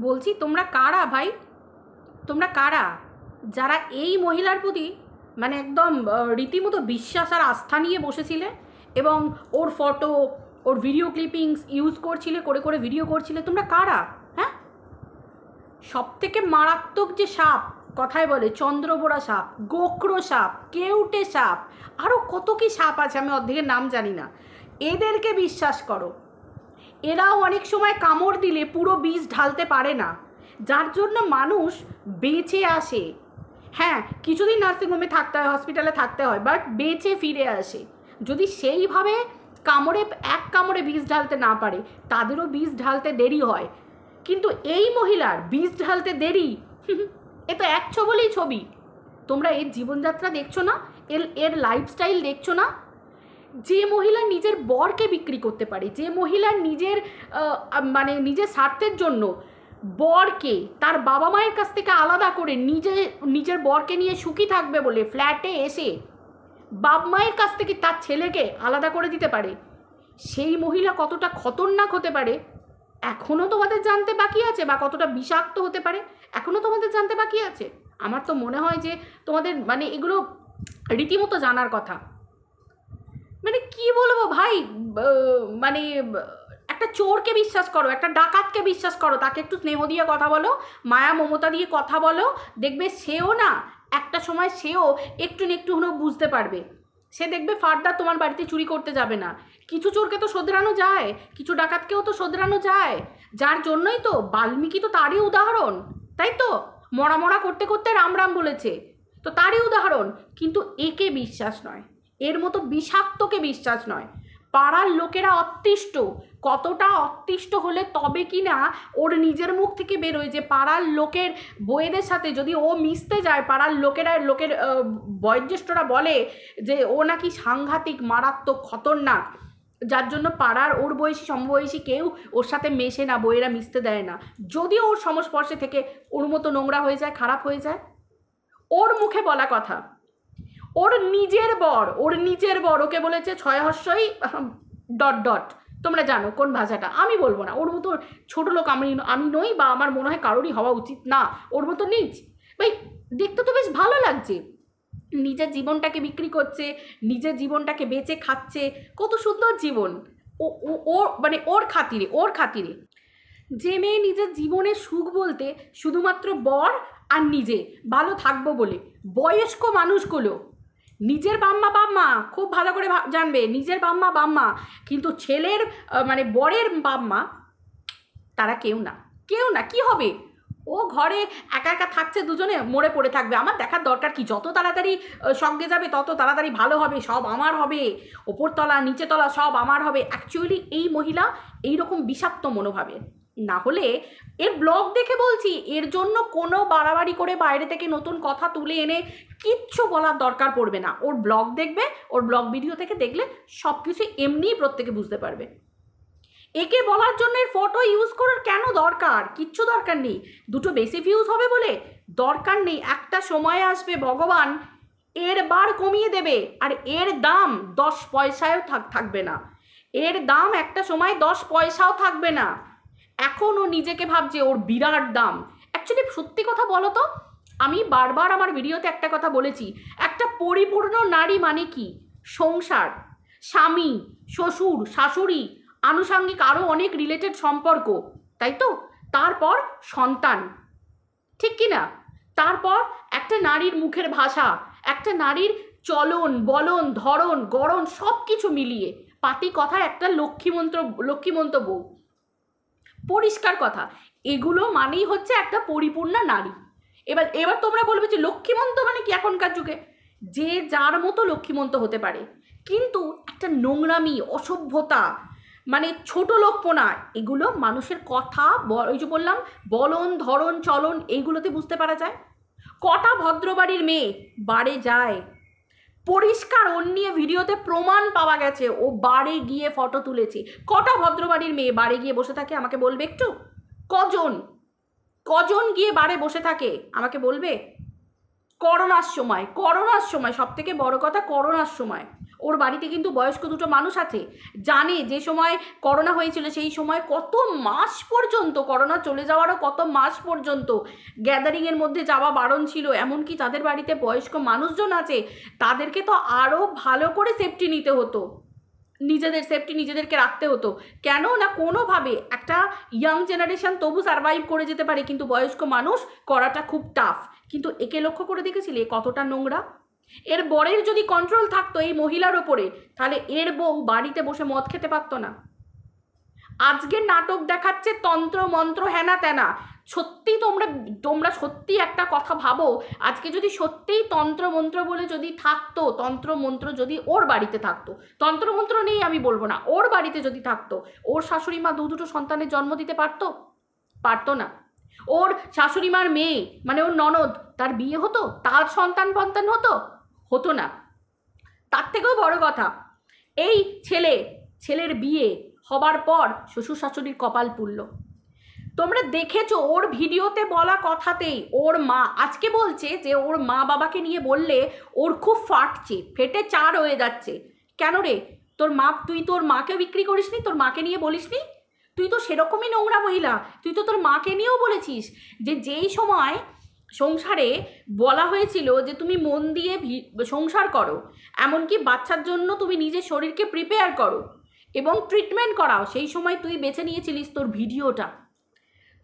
বলছি তোমরা কারা ভাই? তোমরা কারা যারা এই মহিলার প্রতি মানে একদম রীতিমতো বিশ্বাস আর আস্থা নিয়ে বসেছিলে এবং ওর ফটো, ওর ভিডিও ক্লিপিংস ইউজ করছিলে, করে করে ভিডিও করছিলে? তোমরা কারা? হ্যাঁ, সব থেকে মারাত্মক যে সাপ, কথায় বলে চন্দ্রবোড়া সাপ, গোখরো সাপ, কেউটে সাপ, আরও কত কি সাপ আছে, আমি অর্ধেকের নাম জানি না। এদেরকে বিশ্বাস করো। এরাও অনেক সময় কামড় দিলে পুরো বিষ ঢালতে পারে না, যার জন্য মানুষ বেঁচে আসে। হ্যাঁ, কিছুদিন নার্সিংহোমে থাকতে হয়, হসপিটালে থাকতে হয়, বাট বেঁচে ফিরে আসে। যদি সেইভাবে এক কামড়ে বিষ ঢালতে না পারে, তাদেরও বিষ ঢালতে দেরি হয়। কিন্তু এই মহিলার বিষ ঢালতে দেরি, এ তো এক ছবলেই ছবি। তোমরা এর জীবনযাত্রা দেখছো না? এর লাইফস্টাইল দেখছো না? যে মহিলা নিজের বরকে বিক্রি করতে পারে, যে মহিলা নিজের স্বার্থের জন্য বরকে তার বাবা মায়ের কাছ থেকে আলাদা করে নিজের বরকে নিয়ে সুখী থাকবে বলে ফ্ল্যাটে এসে বাপ মায়ের কাছ থেকে তার ছেলেকে আলাদা করে দিতে পারে, সেই মহিলা কতটা খতরনাক হতে পারে এখনও তোমাদের জানতে বাকি আছে, বা কতটা বিষাক্ত হতে পারে এখনও তোমাদের জানতে বাকি আছে। আমার তো মনে হয় যে তোমাদের এগুলো রীতিমতো জানার কথা। কি বলবো ভাই, একটা চোরকে বিশ্বাস করো, একটা ডাকাতকে বিশ্বাস করো, তাকে একটু স্নেহ দিয়ে কথা বলো, মায়া মমতা দিয়ে কথা বলো, দেখবে সেও না একটা সময় সেও একটু না একটু হলেও বুঝতে পারবে। সে দেখবে ফার্দার তোমার বাড়িতে চুরি করতে যাবে না। কিছু চোরকে তো শোধরানো যায়, কিছু ডাকাতকেও তো শোধরানো যায়, যার জন্যই তো বাল্মীকি তো তারই উদাহরণ, তাই তো? মরা মরা করতে করতে রাম রাম বলেছে, তো তারই উদাহরণ। কিন্তু একে বিশ্বাস নয়, এর মতো বিষাক্তকে বিশ্বাস নয়। পাড়ার লোকেরা অতিষ্ঠ, কতটা অতিষ্ঠ হলে তবে কি না ওর নিজের মুখ থেকে বেরোয় যে পাড়ার লোকের বউয়েদের সাথে যদি ও মিশতে যায়, পাড়ার লোকের বয়োজ্যেষ্ঠরা বলে যে ও নাকি সাংঘাতিক মারাত্মক খতরনাক, যার জন্য পাড়ার ওর বয়সী সমবয়সী কেউ ওর সাথে মেশে না, বউয়েরা মিশতে দেয় না। যদিও ওর সংস্পর্শে থেকে ওর মতো নোংরা হয়ে যায়, খারাপ হয়ে যায়, ওর মুখে বলা কথা। ওর নিজের বর ওকে বলেছে ছয় হর্ষই ... তোমরা জানো কোন ভাষাটা, আমি বলবো না। ওর মতো ছোট লোক আমি নই, বা আমার মনে হয় কারোরই হওয়া উচিত না ওর মতো নীচ। ভাই, দেখতে তো বেশ ভালো লাগছে, নিজের জীবনটাকে বিক্রি করছে, নিজের জীবনটাকে বেচে খাচ্ছে, কত সুন্দর জীবন। ও ওর খাতিরে যে মেয়ে নিজের জীবনের সুখ বলতে শুধুমাত্র বর আর নিজে ভালো থাকবো বলে, বয়স্ক মানুষগুলো নিজের বাম্মা খুব ভালো করে জানবে, নিজের বাম্মা, কিন্তু ছেলের বরের বাম্মা তারা কেউ না। কি হবে? ও ঘরে একা একা থাকছে, দুজনে মরে পড়ে থাকবে। আমার দেখার দরকার কি? যত তাড়াতাড়ি সঙ্গে যাবে তত তাড়াতাড়ি ভালো হবে, সব আমার হবে, ওপরতলা নিচেতলা সব আমার হবে। অ্যাকচুয়ালি এই মহিলা এইরকম বিষাক্ত মনোভাবের। না হলে এর ব্লগ দেখে বলছি, এর জন্য কোনো বাড়াবাড়ি করে বাইরে থেকে নতুন কথা তুলে এনে কিচ্ছু বলার দরকার পড়বে না। ওর ব্লগ দেখবে, ওর ব্লগ ভিডিও থেকে দেখলে সব কিছু এমনিই প্রত্যেকে বুঝতে পারবে। একে বলার জন্য এর ফটো ইউজ করার কেন দরকার? কিচ্ছু দরকার নেই। দুটো বেশি ভিউজ হবে বলে দরকার নেই। একটা সময় আসবে ভগবান এর বার কমিয়ে দেবে, আর এর দাম 10 পয়সাও থাকবে না। এর দাম একটা সময় 10 পয়সাও থাকবে না। এখন ও নিজেকে ভাবছে ওর বিরাট দাম। অ্যাকচুয়ালি সত্যি কথা বলো তো, আমি বারবার আমার ভিডিওতে একটা কথা বলেছি, একটা পরিপূর্ণ নারী মানে কি? সংসার, স্বামী, শ্বশুর, শাশুড়ি, আনুষঙ্গিক আরও অনেক রিলেটেড সম্পর্ক, তাই তো? তারপর সন্তান, ঠিক কি না? তারপর একটা নারীর মুখের ভাষা, একটা নারীর চলন বলন ধরন গড়ন সব কিছু মিলিয়ে পাতি কথায় একটা লক্ষ্মীমন্ত বউ, পরিষ্কার কথা। এগুলো মানেই হচ্ছে একটা পরিপূর্ণ নারী। এবার তোমরা বলবে যে লক্ষ্মীমন্ত মানে কি? এখনকার যুগে যে যার মতো লক্ষ্মীমন্ত হতে পারে, কিন্তু একটা নোংরামি, অসভ্যতা, ছোট লোকপনা, এগুলো মানুষের কথা, ওই যে বললাম বলন ধরন চলন, এইগুলোতে বুঝতে পারা যায়। কটা ভদ্রবাড়ির মেয়ে বারে যায়, পরিষ্কার ওর নিয়ে ভিডিওতে প্রমাণ পাওয়া গেছে, ও বারে গিয়ে ফটো তুলেছে। কটা ভদ্রবাড়ির মেয়ে বারে গিয়ে বসে থাকে আমাকে বলবে একটু? কজন গিয়ে বারে বসে থাকে আমাকে বলবে? করোনার সময় সব থেকে বড় কথা, করোনার সময় ওর বাড়িতে কিন্তু বয়স্ক দুটো মানুষ আছে, জানে যে সময় করোনা হয়েছিল সেই সময় কত মাস পর্যন্ত, করোনা চলে যাওয়ারও কত মাস পর্যন্ত গ্যাদারিংয়ের মধ্যে যাওয়া বারণ ছিল। এমনকি যাদের বাড়িতে বয়স্ক মানুষজন আছে তাদেরকে তো আরও ভালো করে সেফটি নিতে হতো, নিজেদের সেফটি নিজেদেরকে রাখতে হতো। কেন না কোনোভাবে একটা ইয়াং জেনারেশন তবু সারভাইভ করে যেতে পারে, কিন্তু বয়স্ক মানুষ করাটা খুব টাফ। কিন্তু একে লক্ষ্য করে দেখেছিলে কতটা নোংরা? এর বরের যদি কন্ট্রোল থাকতো এই মহিলার ওপরে, তাহলে এর বউ বাড়িতে বসে মদ খেতে পারতো না। আজকের নাটক দেখাচ্ছে তন্ত্র মন্ত্র হেনা তেনা। সত্যি তোমরা সত্যি একটা কথা ভাবো, আজকে যদি সত্যিই তন্ত্রমন্ত্র বলে যদি থাকতো, তন্ত্রমন্ত্র যদি ওর বাড়িতে থাকতো, তন্ত্রমন্ত্র নেই আমি বলবো না, ওর বাড়িতে যদি থাকতো, ওর শাশুড়ি মা দুটো সন্তানের জন্ম দিতে পারতো না? ওর শাশুড়ি মার মেয়ে মানে ওর ননদ, তার বিয়ে হতো, তার সন্তান হতো না। তার থেকেও বড় কথা, এই ছেলের বিয়ে হবার পর শ্বশুর শাশুড়ির কপাল পুড়ল। তোমরা দেখেছো ওর ভিডিওতে বলা কথাতেই ওর মা আজকে বলছে যে ওর মা বাবাকে নিয়ে বললে ওর খুব ফাটছে, ফেটে চার হয়ে যাচ্ছে। কেন রে, তুই তোর মাকে বিক্রি করিসনি? তোর মাকে নিয়ে বলিসনি? তুই তো সেরকমই নোংরা মহিলা, তুই তো তোর মাকে নিয়েও বলেছিস যে যেই সময় সংসারে বলা হয়েছিল যে তুমি মন দিয়ে সংসার করো, এমনকি বাচ্চার জন্য তুমি নিজের শরীরকে প্রিপেয়ার করো এবং ট্রিটমেন্ট করাও, সেই সময় তুই বেছে নিয়েছিলিস তোর ভিডিওটা।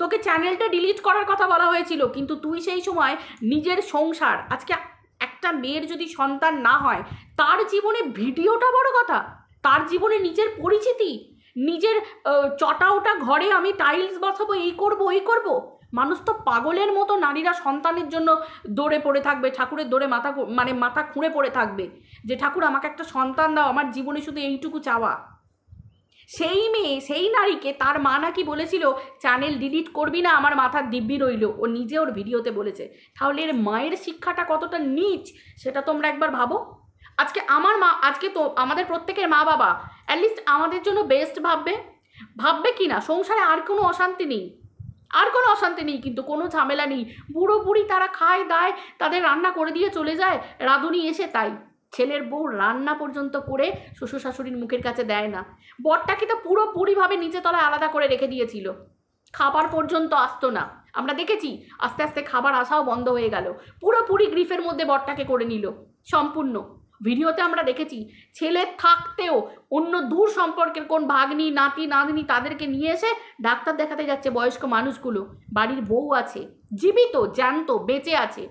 তোকে চ্যানেলটা ডিলিট করার কথা বলা হয়েছিল, কিন্তু তুই সেই সময় নিজের সংসার, আজকে একটা মেয়ের যদি সন্তান না হয় তার জীবনে ভিডিওটা বড় কথা, তার জীবনে নিজের পরিচিতি, নিজের চটাওটা ঘরে আমি টাইলস বসাবো, এই করব ওই করব। মানুষ তো পাগলের মতো নারীরা সন্তানের জন্য দৌড়ে পড়ে থাকবে, ঠাকুরের দৌড়ে মাথা খুঁড়ে পড়ে থাকবে যে ঠাকুর আমাকে একটা সন্তান দাও, আমার জীবনে শুধু এইটুকু চাওয়া। সেই মেয়ে, সেই নারীকে তার মা নাকি বলেছিল চ্যানেল ডিলিট করবি না, আমার মাথার দিব্যি রইল, ও নিজে ওর ভিডিওতে বলেছে। তাহলে এর মায়ের শিক্ষাটা কতটা নীচ সেটা তোমরা একবার ভাবো। আজকে তো আমাদের প্রত্যেকের মা বাবা অ্যাটলিস্ট আমাদের জন্য বেস্ট ভাববে কি না? সংসারে আর কোনো অশান্তি নেই, কিন্তু কোনো ঝামেলা নেই, বুড়ো বুড়ি তারা খায় দায়, তাদের রান্না করে দিয়ে চলে যায়, রাঁধুনি এসে তাই। ছেলের বউ রান্না পর্যন্ত করে শ্বশুর শাশুড়ির মুখের কাছে দেয় না। বরটাকে তো পুরোপুরিভাবে নিচে তলায় আলাদা করে রেখে দিয়েছিল, খাবার পর্যন্ত আসতো না। আমরা দেখেছি আস্তে আস্তে খাবার আসাও বন্ধ হয়ে গেল, পুরোপুরি গ্রিফের মধ্যে বরটাকে করে নিল সম্পূর্ণ। ভিডিওতে আমরা দেখেছি ছেলে থাকতেও অন্য দূর সম্পর্কের কোন ভাগ্নি নাতি নাতনি তাদেরকে নিয়ে এসে ডাক্তার দেখাতে যাচ্ছে বয়স্ক মানুষগুলো, বাড়ির বউ আছে জীবিত জ্যান্ত বেঁচে আছে,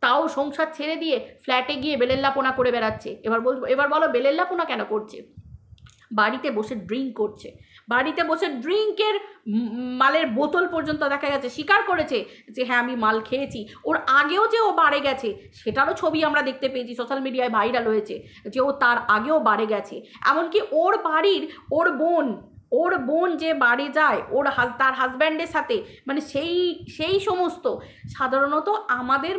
তাও সংসার ছেড়ে দিয়ে ফ্ল্যাটে গিয়ে বেলেল্লাপোনা করে বেড়াচ্ছে। এবার বলো বেলেল্লাপোনা কেন করছে? বাড়িতে বসে ড্রিঙ্ক করছে, বাড়িতে বসে ড্রিঙ্কের মালের বোতল পর্যন্ত দেখা গেছে স্বীকার করেছে যে হ্যাঁ আমি মাল খেয়েছি। ওর আগেও যে ও বারে গেছে সেটারও ছবি আমরা দেখতে পেয়েছি, সোশ্যাল মিডিয়ায় ভাইরাল হয়েছে যে ও তার আগেও বারে গেছে। এমনকি ওর বাড়ির ওর বোন যে বাড়ি যায় তার হাজব্যান্ডের সাথে, মানে সেই সমস্ত সাধারণত আমাদের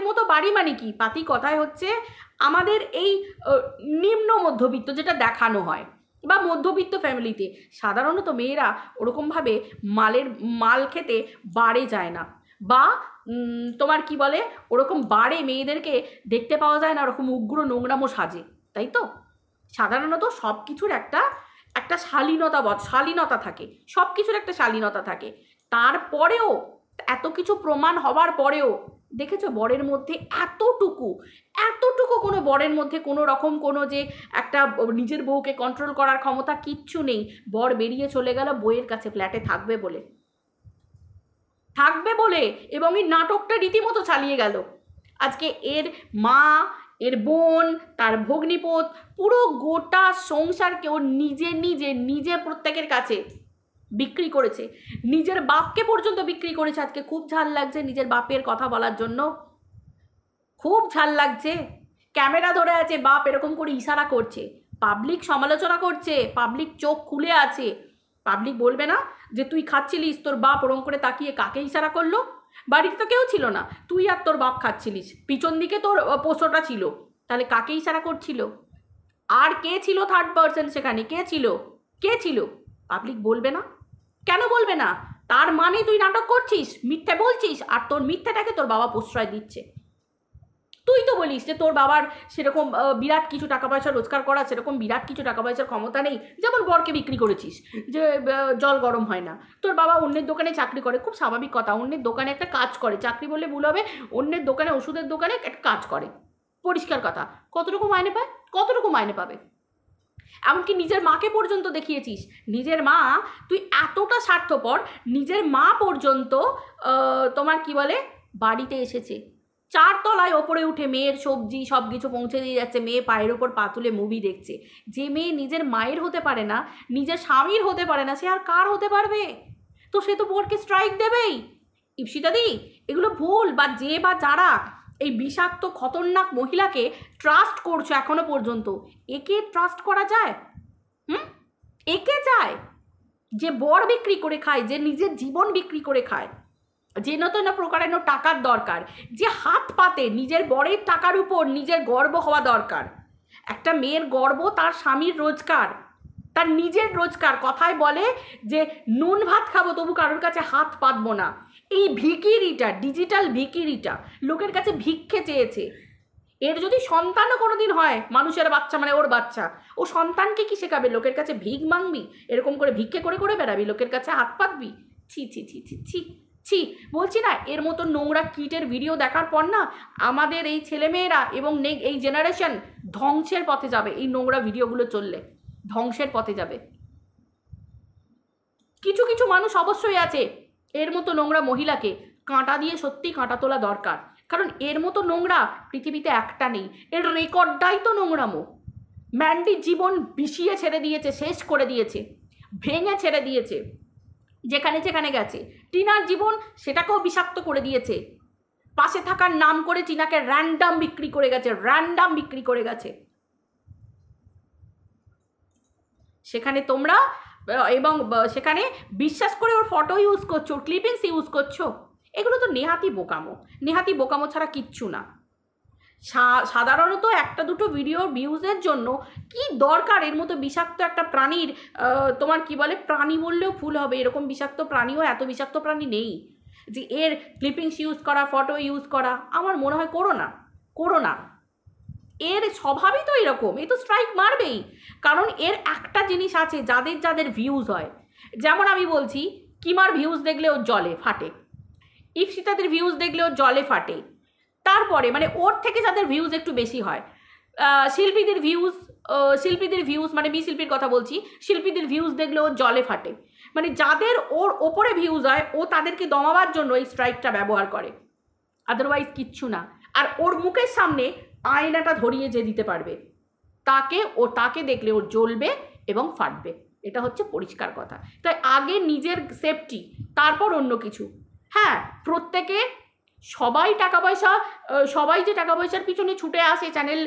মতো বাড়ি মানে কি পাতি কথায় হচ্ছে আমাদের এই নিম্ন মধ্যবিত্ত যেটা দেখানো হয় বা মধ্যবিত্ত ফ্যামিলিতে সাধারণত মেয়েরা ওরকমভাবে মাল খেতে বাড়ে যায় না, বা তোমার কি বলে ওরকম বাড়ে মেয়েদেরকে দেখতে পাওয়া যায় না ওরকম উগ্র নোংরামো সাজে, তাই তো? সাধারণত সব কিছুর একটা শালীনতা থাকে, সব কিছুর একটা শালীনতা থাকে। তারপরেও এত কিছু প্রমাণ হবার পরেও দেখেছো বরের মধ্যে এতটুকু কোনো বরের মধ্যে কোনো রকম কোনো যে একটা নিজের বউকে কন্ট্রোল করার ক্ষমতা কিচ্ছু নেই। বর বেরিয়ে চলে গেল বউয়ের কাছে ফ্ল্যাটে থাকবে বলে এবং এই নাটকটা রীতিমতো চালিয়ে গেল। আজকে এর মা, এর বোন, তার ভগ্নিপোত, পুরো গোটা সংসারকে ও নিজে প্রত্যেকের কাছে বিক্রি করেছে, নিজের বাপকে পর্যন্ত বিক্রি করেছে। আজকে খুব ঝাল লাগছে নিজের বাপের কথা বলার জন্য, খুব ঝাল লাগছে। ক্যামেরা ধরে আছে, বাপ এরকম করে ইশারা করছে, পাবলিক সমালোচনা করছে, পাবলিক চোখ খুলে আছে। পাবলিক বলবে না যে তুই খাচ্ছিলিস, তোর বাপ ওরকম করে তাকিয়ে কাকে ইশারা করলো? বাড়িতে তো কেউ ছিল না, তুই আর তোর বাপ খাচ্ছিলিস, পিছন দিকে তোর পোষোটা ছিল, তাহলে কাকে ইশারা করছিল? আর কে ছিল থার্ড পার্সন সেখানে? কে ছিল? পাবলিক বলবে না? কেন বলবে না? তার মানে তুই নাটক করছিস, মিথ্যে বলছিস, আর তোর মিথ্যাটাকে তোর বাবা প্রশ্রয় দিচ্ছে। তুই তো বলিস যে তোর বাবার সেরকম বিরাট কিছু টাকা পয়সা রোজগার করা, সেরকম বিরাট কিছু টাকা পয়সার ক্ষমতা নেই, যেমন বরকে বিক্রি করেছিস যে জল গরম হয় না। তোর বাবা অন্যের দোকানে চাকরি করে, খুব স্বাভাবিক কথা, অন্যের দোকানে একটা কাজ করে, চাকরি বললে ভুল হবে, অন্যের দোকানে ওষুধের দোকানে একটা কাজ করে, পরিষ্কার কথা। কতটুকু মাইনে পায়? কতটুকু মাইনে পাবে? এমনকি নিজের মাকে পর্যন্ত দেখিয়েছিস, নিজের মা, তুই এতটা স্বার্থপর, নিজের মা পর্যন্ত তোমার কি বলে বাড়িতে এসেছে, 4 তলায় ওপরে উঠে মেয়ের সবজি সব কিছু পৌঁছে দিয়ে যাচ্ছে, মেয়ে পায়ের ওপর পা তুলে মুভি দেখছে। যে মেয়ে নিজের মায়ের হতে পারে না, নিজের স্বামীর হতে পারে না, সে আর কার হতে পারবে? তো সে তো বরকে স্ট্রাইক দেবেই। ইপসিতাদি, এগুলো ভুল, বা যে বা যারা এই বিষাক্ত খতরনাক মহিলাকে ট্রাস্ট করছো এখনো পর্যন্ত, একে ট্রাস্ট করা যায়? একে যায়? যে বর বিক্রি করে খায়, যে নিজের জীবন বিক্রি করে খায়, যে নতুন প্রকারের টাকার দরকার, যে হাত পাতে নিজের বরের টাকার উপর নিজের গর্ব হওয়া দরকার। একটা মেয়ের গর্ব তার স্বামীর রোজগার, তার নিজের রোজগার। কথায় বলে যে নুন ভাত খাবো তবু কারোর কাছে হাত পাতবো না। এই ভিকিরিটা, ডিজিটাল ভিকিরিটা লোকের কাছে ভিক্ষে চেয়েছে। এর যদি সন্তানও কোনো দিন হয়, মানুষের বাচ্চা মানে ওর বাচ্চা, ও সন্তানকে কি শেখাবে? লোকের কাছে ভিক মাংবি, এরকম করে ভিক্ষে করে করে বেড়াবি, লোকের কাছে হাত পাতবি? ছি ছি ছি ছি ছি ছি, বলছি না, এর মতো নোংরা কিটের ভিডিও দেখার পর না আমাদের এই ছেলেমেয়েরা এবং এই জেনারেশন ধ্বংসের পথে যাবে। এই নোংরা ভিডিওগুলো চললে ধ্বংসের পথে যাবে। কিছু কিছু মানুষ অবশ্যই আছে এর মতো নোংরা মহিলাকে কাঁটা দিয়ে সত্যি কাঁটা তোলা দরকার, কারণ এর মতো নোংরা পৃথিবীতে একটা নেই। এর রেকর্ডটাই তো নোংরামো। ম্যান্ডি জীবন বিষিয়ে ছেড়ে দিয়েছে, শেষ করে দিয়েছে, ভেঙে ছেড়ে দিয়েছে, যেখানে যেখানে গেছে। টিনার জীবন সেটাকেও বিষাক্ত করে দিয়েছে। পাশে থাকার নাম করে টিনাকে র্যান্ডাম বিক্রি করে গেছে, র্যান্ডাম বিক্রি করে গেছে। সেখানে তোমরা এবং সেখানে বিশ্বাস করে ওর ফটো ইউজ করছো, ক্লিপিংস ইউজ করছো। এগুলো তো নেহাতি বোকামো, নেহাতি বোকামো ছাড়া কিচ্ছু না। সাধারণত একটা দুটো ভিডিওর ভিউজের জন্য কি দরকার এর মতো বিষাক্ত একটা প্রাণীর, তোমার কি বলে, প্রাণী বললেও ভুল হবে, এরকম বিষাক্ত প্রাণীও, এত বিষাক্ত প্রাণী নেই যে এর ক্লিপিংস ইউজ করা, ফটো ইউজ করা। আমার মনে হয় করো না, করো না। এর স্বভাবই তো এরকম, এ তো স্ট্রাইক মারবেই। কারণ এর একটা জিনিস আছে, যাদের যাদের ভিউজ হয়, যেমন আমি বলছি কিমার ভিউজ দেখলে ওর জলে ফাটে, ইপসিতাদের ভিউজ দেখলে ওর জলে ফাটে। তারপরে মানে ওর থেকে যাদের ভিউজ একটু বেশি হয়, শিল্পীদের ভিউজ মানে শিল্পীর কথা বলছি, শিল্পীদের ভিউজ দেখলে ওর জলে ফাটে। মানে যাদের ওর ওপরে ভিউজ হয়, ও তাদেরকে দমাবার জন্য এই স্ট্রাইকটা ব্যবহার করে, আদারওয়াইজ কিচ্ছু না। আর ওর মুখের সামনে আয়নাটা ধরিয়ে যে দিতে পারবে, তাকে দেখলে ওর জ্বলবে এবং ফাটবে। এটা হচ্ছে পরিষ্কার কথা। তাই আগে নিজের সেফটি, তারপর অন্য কিছু। হ্যাঁ, প্রত্যেকে সবাই টাকা পয়সা, সবাই যে টাকা পয়সার পিছনে ছুটে আসে চ্যানেল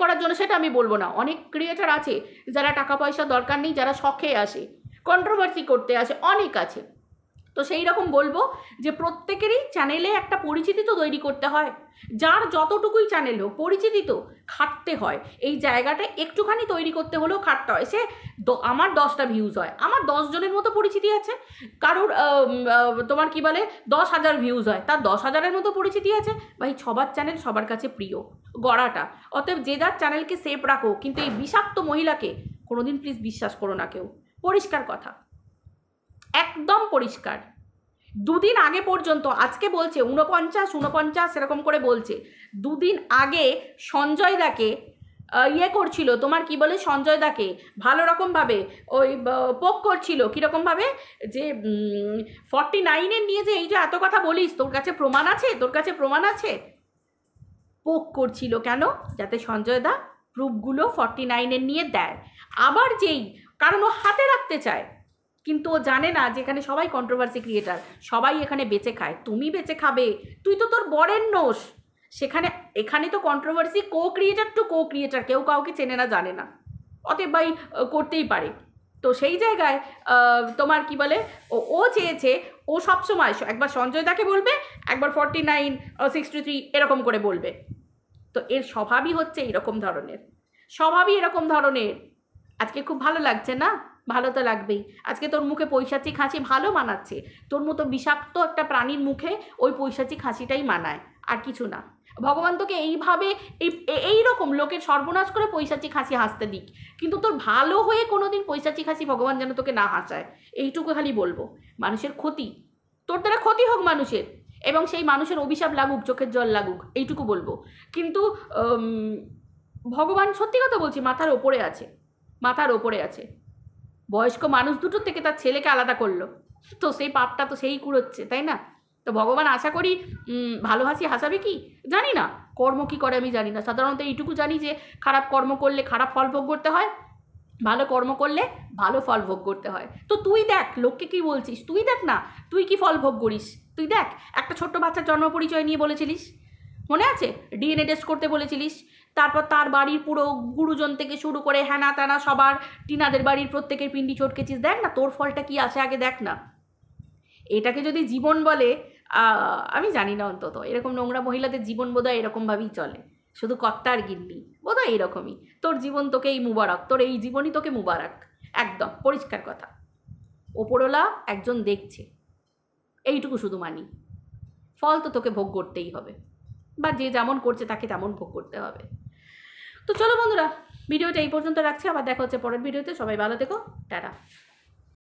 করার জন্য, সেটা আমি বলবো না। অনেক ক্রিয়েটার আছে যারা টাকা পয়সা দরকার নেই, যারা শখে আসে, কন্ট্রোভার্সি করতে আসে, অনেক আছে। তো সেই রকম বলবো যে প্রত্যেকেরই চ্যানেলে একটা পরিচিতি তো তৈরি করতে হয়। যার যতটুকুই চ্যানেল হোক, পরিচিতি তো খাটতে হয়। এই জায়গাটা একটুখানি তৈরি করতে হলেও খাটতে হয়। সে আমার 10টা ভিউজ হয়, আমার 10 জনের মতো পরিচিতি আছে। কারোর তোমার কি বলে 10,000 ভিউজ হয়, তার 10,000-এর মতো পরিচিতি আছে। ভাই, সবার চ্যানেল সবার কাছে প্রিয় গড়াটা। অতএব যে যার চ্যানেলকে সেফ রাখো, কিন্তু এই বিষাক্ত মহিলাকে কোনোদিন প্লিজ বিশ্বাস করো না কেউ। পরিষ্কার কথা, একদম পরিষ্কার। 2 দিন আগে পর্যন্ত, আজকে বলছে 49 এরকম করে বলছে, 2 দিন আগে সঞ্জয় দাকে করছিল, তোমার কি বলে, সঞ্জয় দাকে ভালো রকমভাবে ওই পোক করছিল। কীরকমভাবে? যে 49-এর নিয়ে যে এই যে এত কথা বলিস, তোর কাছে প্রমাণ আছে, তোর কাছে প্রমাণ আছে। পোক করছিল কেন? যাতে সঞ্জয় দা প্রুফগুলো 49-এর নিয়ে দেয়। আবার যেই কারণ ও হাতে রাখতে চায়, কিন্তু ও জানে না যে এখানে সবাই কন্ট্রোভার্সি ক্রিয়েটার, সবাই এখানে বেঁচে খায়। তুমি বেঁচে খাবে, তুই তো তোর বরের নোস। এখানে তো কন্ট্রোভার্সি কো ক্রিয়েটার, কেউ কাউকে চেনে না, জানে না, অতএব ভাই করতেই পারে। তো সেই জায়গায় তোমার কি বলে, ও চেয়েছে ও সবসময় একবার সঞ্জয় দাকে বলবে, একবার 49, 63 এরকম করে বলবে। তো এর স্বভাবই হচ্ছে এরকম ধরনের, আজকে খুব ভালো লাগছে না? ভালো তো লাগবেই। আজকে তোর মুখে পৈশাচিক হাসি ভালো মানাচ্ছে, তোর মতো বিষাক্ত একটা প্রাণীর মুখে ওই পৈশাচিক হাসিটাই মানায়। আর কিছু না। ভগবান তোকে এইভাবে এইরকম লোকের সর্বনাশ করে পৈশাচিক হাসি হাসতে দিক, কিন্তু তোর ভালো হয়ে কোনোদিন পৈশাচিক হাসি ভগবান যেন তোকে না হাসায়, এইটুকু খালি বলবো। মানুষের ক্ষতি, তোর দ্বারা ক্ষতি হোক মানুষের, এবং সেই মানুষের অভিশাপ লাগুক, চোখের জল লাগুক, এইটুকু বলবো। কিন্তু ভগবান সত্যি কথা বলছি মাথার ওপরে আছে, মাথার ওপরে আছে। বয়স্ক মানুষ দুটোর থেকে তার ছেলেকে আলাদা করলো, তো সেই পাপটা তো সেই কুড়োচ্ছে, তাই না? তো ভগবান আশা করি ভালো হাসি হাসাবে কি জানি না, কর্ম কি করে আমি জানি না। সাধারণত এইটুকু জানি যে খারাপ কর্ম করলে খারাপ ফল ভোগ করতে হয়, ভালো কর্ম করলে ভালো ফল ভোগ করতে হয়। তো তুই দেখ লোককে কি বলছিস, তুই দেখ না তুই কি ফল ভোগ করিস। তুই দেখ, একটা ছোট্ট বাচ্চার জন্ম পরিচয় নিয়ে বলেছিলিস, মনে আছে? ডিএনএ টেস্ট করতে বলেছিলিস, তারপর তার বাড়ির পুরো গুরুজন থেকে শুরু করে হ্যানা ত্যানা সবার, টিনাদের বাড়ির প্রত্যেকের পিন্ডি চটকেছিস। দেখ না তোর ফলটা কি আসে আগে দেখ না। এটাকে যদি জীবন বলে, আমি জানি না, অন্তত এরকম নোংরা মহিলাদের জীবন বোধহয় এরকমভাবেই চলে, শুধু কর্তা আর গিন্নি, বোধহয় এইরকমই। তোর জীবন তোকে এই মুবারক, তোর এই জীবনই তোকে মুবারক, একদম পরিষ্কার কথা। ওপরওয়ালা একজন দেখছে, এইটুকু শুধু মানি। ফল তো তোকে ভোগ করতেই হবে, বা যে যেমন করছে তাকে তেমন ভোগ করতে হবে। তো চলো বন্ধুরা, ভিডিওটা এই পর্যন্ত রাখছি, আবার দেখা হচ্ছে পরের ভিডিওতে। সবাই ভালো থেকো, টাটা।